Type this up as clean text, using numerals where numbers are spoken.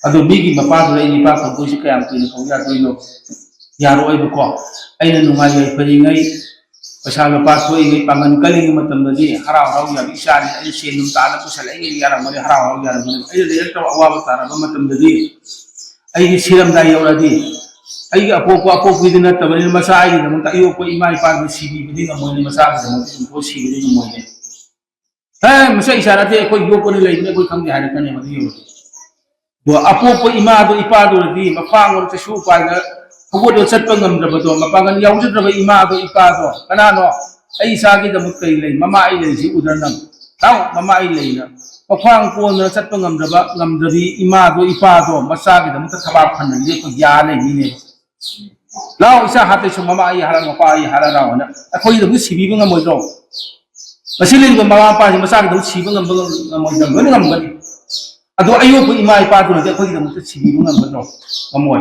ꯑꯗꯣ ꯃꯤꯒꯤ ꯃꯄꯥꯗꯨꯗ ꯑꯩ ꯅꯤꯄꯥ ꯐꯪꯗꯣꯏꯁꯤ ꯀꯌꯥꯝ ꯀꯨꯏꯅ ꯐꯪ ꯌꯥꯗꯣꯏꯅꯣ ꯌꯥꯔꯣꯏꯕꯀꯣ ꯑꯩꯅ ꯅꯨꯡꯉꯥꯏ ꯐꯔꯤꯉꯩ ꯄꯩꯁꯥ ꯂꯨꯄꯥ ꯊꯣꯛꯏꯉꯩ ꯄꯥꯡꯒꯜ ꯀꯜꯂꯤꯉꯩ ꯃꯇꯝꯗꯗꯤ ꯍꯔꯥꯎ ꯍꯔꯥꯎ ꯌꯥꯕ ꯏꯆꯥꯅꯤ ꯑꯩ ꯁꯦꯟ ꯅꯨꯡ ꯇꯥꯅ ꯄꯨꯁꯜꯂꯛꯏꯉꯩ ꯌꯥꯔꯝꯒꯅꯤ ꯍꯔꯥꯎ ꯍꯔꯥꯎ ꯌꯥꯔꯝꯒꯅꯤ ꯑꯩꯅ ꯂꯩꯔꯛꯇꯕ ꯑꯋꯥꯕ ꯇꯥꯔꯕ ꯃꯇꯝꯗꯗꯤ ꯑꯩꯒꯤ ꯁꯤꯔꯝꯗꯥꯏ ꯌꯧꯔꯛꯑꯗꯤ ꯑꯩꯒꯤ ꯑꯄꯣꯛꯄꯤꯗꯨ ꯅꯠꯇꯕꯅꯤꯅ ꯃꯆꯥ ꯑꯩꯒꯤꯗꯃꯛꯇ ꯑꯌꯣꯛꯄ ꯏꯃꯥ ꯏꯄꯥꯗꯨ ꯁꯤꯕꯤꯕꯗꯤ ꯉꯝꯃꯣꯏꯅꯤ ꯃꯆꯥꯒꯤꯗꯃꯛꯇ ꯁꯨꯝꯊꯣꯛ ꯁꯤꯕꯗꯤ ꯉꯝꯃꯣꯏꯅꯦ ꯃꯆꯥ ꯏꯆꯥ ꯅꯠꯇꯦ ꯑꯩꯈꯣꯏ ꯌꯣꯛꯄꯅꯤ ꯂꯩꯕꯅꯤ ꯑꯩꯈꯣꯏ ꯈꯪꯗꯦ ꯍꯥꯏꯔꯛꯀꯅꯤ ꯃꯗꯨ ꯌꯧꯔꯗꯤ ꯑꯄꯣꯛꯄ ꯏꯃꯥꯗꯣ ꯏꯄꯥꯗꯨꯔꯗꯤ ꯃꯄꯥꯡꯒꯣꯟ ꯀꯩꯁꯨ ꯎꯄꯥꯏꯗ ꯍꯧꯒꯠꯂ ꯆꯠꯄ ꯉꯝꯗ꯭ꯔꯕꯗꯣ ꯃꯄꯥꯡꯒꯜ ꯌꯥꯎꯖꯗ꯭ꯔꯕ ꯏꯃꯥꯗꯣ ꯏꯄꯥꯗꯣ ꯀꯅꯥꯅꯣ ꯑꯩ ꯏꯆꯥꯒꯤꯗꯃꯛ ꯀꯔꯤ ꯂꯩ ꯃꯃꯥ ꯑꯩ ꯂꯩꯔꯤꯁꯤ ꯎꯗ꯭ꯔ ꯅꯪ ꯇꯥꯎ ꯃꯃꯥ ꯑꯩ ꯂꯩꯅ ꯃꯈ꯭ꯋꯥꯡ ꯀꯣꯟꯅ ꯆꯠꯄ ꯉꯝꯗ꯭ꯔꯕꯤ ꯏꯃꯥꯗꯣ ꯏꯄꯥꯗꯣ ꯃꯆꯥꯒꯤꯗꯃꯛꯇ ꯊꯕꯥꯛ ꯐꯅ ꯂꯦꯞꯄ ꯌꯥ ꯂꯩꯅꯤꯅꯦ ꯂꯥꯎ ꯏꯆꯥ ꯍꯥꯠꯇꯣꯏꯁꯨ ꯃꯃꯥ ꯑꯩ ꯍꯥꯔ ꯃꯄꯥ ꯑꯩ ꯍꯥꯔ ꯂꯥꯎꯑꯣꯅ ꯑꯩꯈꯣꯏꯒꯤꯗꯃꯛ ꯁꯤꯕꯤꯕ ꯉꯝꯃꯣꯏꯗ꯭ꯔꯣ ꯃꯁꯤ ꯂꯩꯔꯤꯕ ꯃꯃꯥ ꯃꯄꯥꯁꯤ ꯃꯆꯥꯒꯤꯗꯃꯛ ꯁꯤꯕ ꯉꯝꯃꯣꯏꯗ꯭ꯔꯣ ꯂꯣꯏꯅ ꯉꯝꯒꯅꯤ ꯑꯗꯣ ꯑꯌꯣꯛꯄ ꯏꯃꯥ ꯏꯄꯥꯗꯨꯅꯗꯤ ꯑꯩꯈꯣꯏꯒꯤꯗꯃꯛꯇ ꯁꯤꯕꯤꯕ ꯉꯝꯒꯗ꯭ꯔꯣ ꯉꯝꯃꯣꯏ